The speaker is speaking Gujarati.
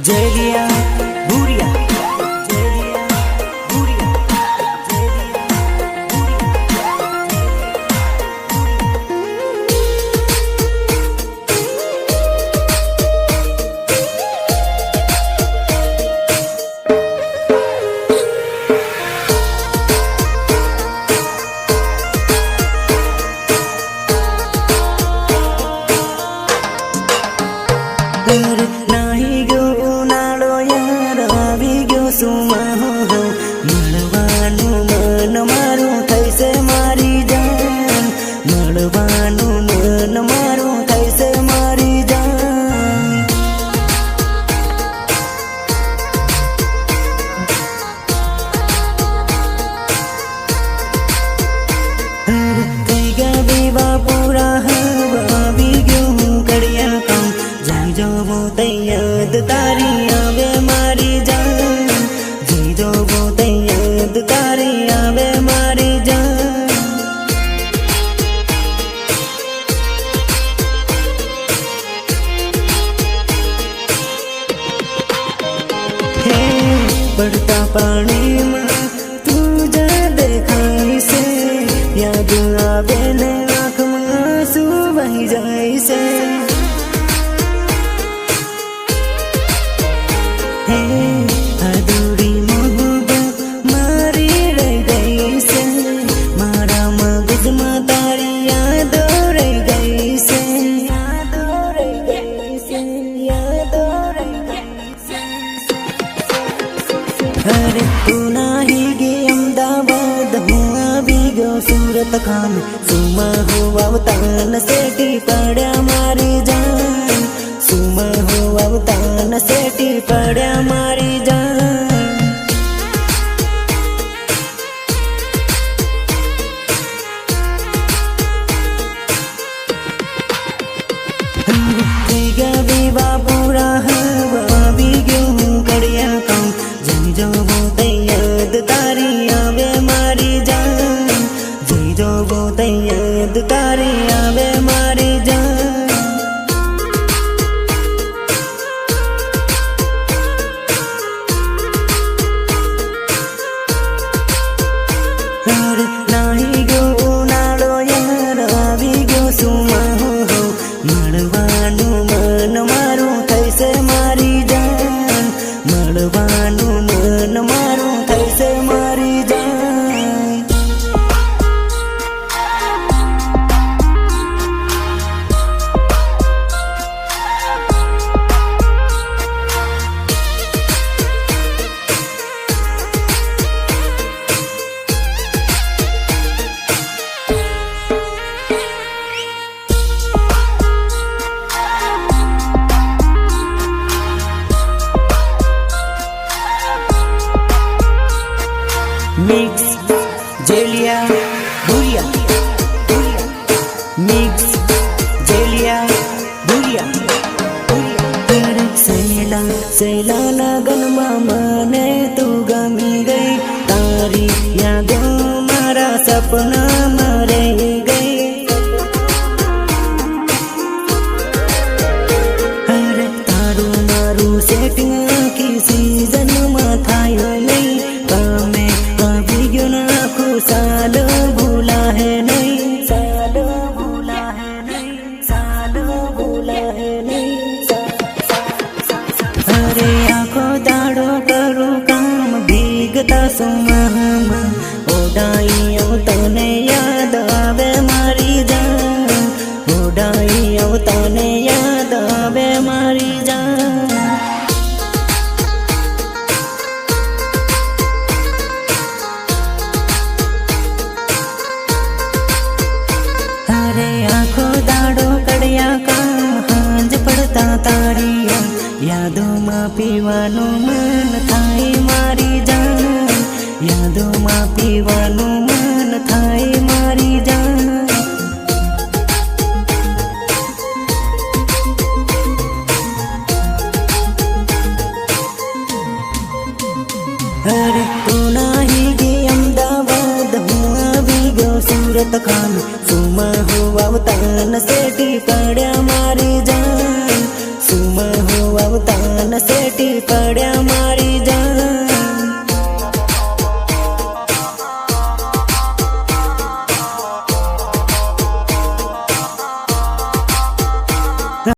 जेलिया भूरिया नाही गो उनाळो यार આવી ગયો સુમા હો મળવાનું મન મારું થઈશે મારી જાન મળવાનું મન મારું થઈશે મારી જાન કઈ ગયા વિવા પૂરા આવી ગયો હું કડિયા કામ જઈ જોવો તૈયાદ તારી આવે મારી જાન જઈ જોવો તૈયાદ તારી આવે મારી જાન હે પડતા પાણીમાં તું જા દેખાય છે યાદ આવે ને આંખમાં આંસુ વહી જાય છે અધૂરી મોહબ્બત મારી રહી ગઈ છે મારા મગજમાં તારી યાદો રહી ગઈ છે યાદો રહી ગઈ છે યાદો રહી ગઈ છે અરે તું નાહી ગઈ અમદાવાદ હું આવી ગયો સુરત ખામ સુમા હો આવતા સેટી પડ્યા મારી જાન સુમા હો આવતા સેટી પડ્યા મારી જાન થઈ ગયા વિવા પૂરા આવી ગયો હું કડિયા કામ જઈ જોવો તૈયાદ તારી આવે મારી જાન જઈ જોવો તૈયાદ તારી આવે મારી જાન नाही ગયો ઉનાળો યાર આવી ગયો સુમા હો મળવાનું મન મારું થઈશે મારી જાન મળવાનું મન મારું થઈશે મારી જાન मिक्स जेलिया भूरिया मिक्स जेलिया भूरिया सैला सैला लगनमा મને તું ગમી ગઈ તારી યાદો મારા સપનામાં રહી ગઈ અરે તારું મારું સેટિંગ આખી સીઝનમાં થાય નહીં તમે साल भूला है नहीं साल भूला है नहीं साल भूला है नहीं अरे आँखो दाड़ो करूँ काम भीगता सुमा ओडाई तने याद आवे मारी जान ओडाई तने याद आवे मारी जान आँखो दाड़ो कड़िया काम हांज पड़ता तारी यादों में पीवानु मन थाई मारी जान यादों में पीवानु मन थाई मारी जान अरे तू नाही गई अमदावाद હું આવી ગયો સુરત ખાન